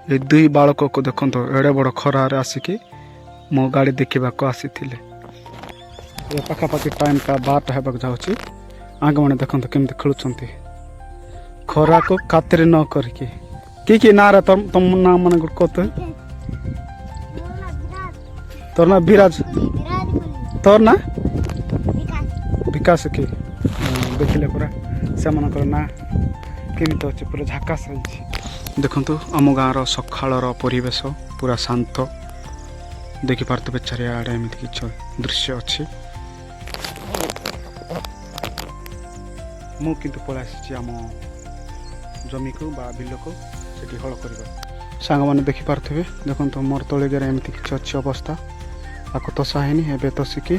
ए दुई बालक को देखो एड़े बड़ खरार आसिकी मो गाड़ी देखा आसी पाखापाखि टाइम का 12टा होगा जाऊँगी आगे मैंने देखो केमती खेलुंट खरा को खातिर न करके कि ना रे तुम ना मन कत तोर ना विराज तोर ना विकास कि देखिले पूरा से ना केमती अच्छे पूरा झाकास देखु आम गाँव सकाळर परिवेश पूरा शांत देखिपे चारिआडे एमती किछ दृश्य अच्छी मु किंतु पळा आसी आम जमी को बा बिल को सेठी हल करबा सांग माने देखि पारथबे देखंतो मोर तळे गेरे एमती किछ अच्छी अवस्था आको तो साहेनी हेबे तो सिकी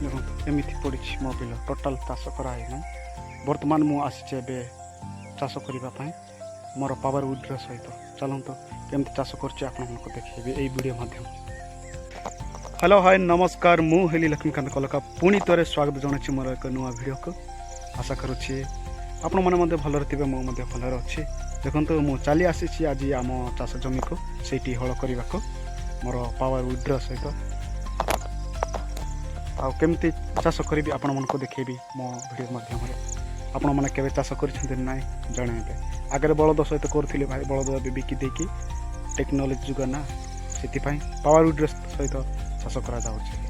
देखंतो एमती पड़िछि मो बिल टोटल चाष करा है वर्तमान मु आसी एबे चाष करबा पई मोर पावर उड्र सहित चलतो केमती चाष करछि आपनको देखिबे एई वीडियो माध्यम। हेलो हाय नमस्कार मु हेली लक्ष्मीकांत कलका पुणी तरे स्वागत जनाछि मोर एक नुआ वीडियो को आशा करुछि आपण माने मध्य भलर थिबे मो मध्य भलर अछि देखंतो मु चली आसी आज आम चाष जमी को सेठी हल करबा को मोर पावर उड्र सहित आ केमती चाष करबी आपण मानको देखिबी मो वीडियो माध्यम रे आपण माने केबे चाष करछन्ते नाइ जणाइबे आगे बलद सहित करुले भाई बलद बिकी देकी टेक्नोलोजी जुग ना से पावर उड्र सहित चाष करा जाउछि।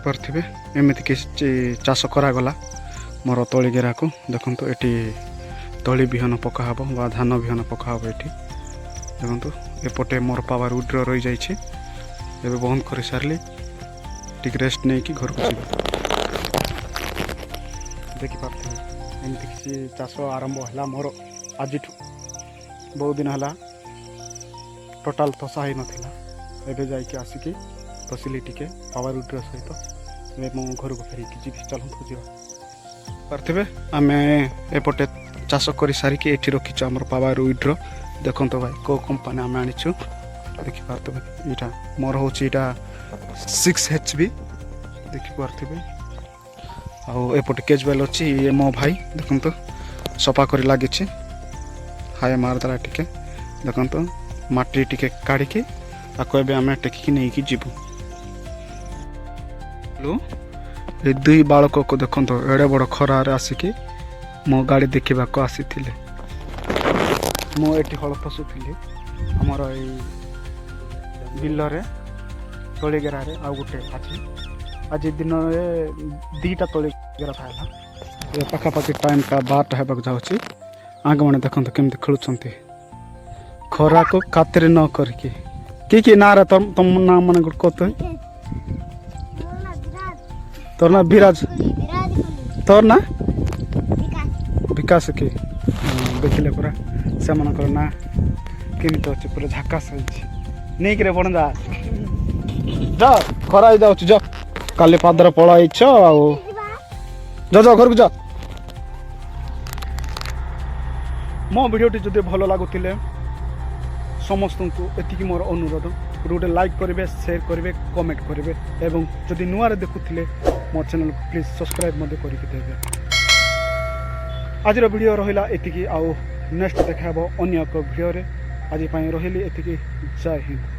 देखिपे एमती कि चाष करागला मोर तली घेरा को देखो ये तली विहन पकाब बा धान विहन पकाब ये देखो एपटे मोर पावर उड्र रही जाइए एवं बंद कर सारे टी रेस्ट नहीं कि घर को देखिपे एमती किसी चाष आरंभ है मोर आज बहुत दिन है टोटाल तसा ही नाला एवं जा आसिकी तसिली टिके पावर उड्र सहित मो घर को फेरिकी जी चलते जा पारे आम एपटे चाष कर सारिकी ये रखीचु आम पावर उड्र देखो भाई को कंपानी आम आनीचु देखिपे यहाँ मोर हूँ यहाँ 6 HP देखिपे आउपटे केजवेल अच्छी ये मो भाई देखो सफा कर लगी हाय मारदेला टिके देखो माटी टिके काढ़ी आपको आम टेकिकी नहीं जीवु ए दुई बालक को देखो एड़े बड़ खरार आसिकी मो गाड़ी देखा आसी मुझे हल पशुली आमर बिलरे तली घेरा आ गोटे आज दिन में 2टा तली घेरा था पाखापाखि टाइम का 12टा होगा जाऊँगी आगे मैंने देखो केमती खेलुंट खरा को खातिर न करके कि ना रे तुम ना मन कत तोर ना विराज तोर ना विकास कि देखिले पूरा से ना केमती अच्छे पूरा झाकास नहीं कि बण जा जा खरा जाऊँ जा काली पादर पलैछ जा घर को जा मो वीडियोटी जदि भल लगुले समस्त को एतिकी मोर अनुरोध गोटे लाइक करेंगे शेयर करेंगे कमेंट करेंगे एवं जदि नुआ देखुले मो चैनल को प्लीज सब्सक्राइब करके आज वीडियो रहा एतिकी आउ नेक्स्ट देखा अन्य एक वीडियो आज रही एतिकी जय हिंद।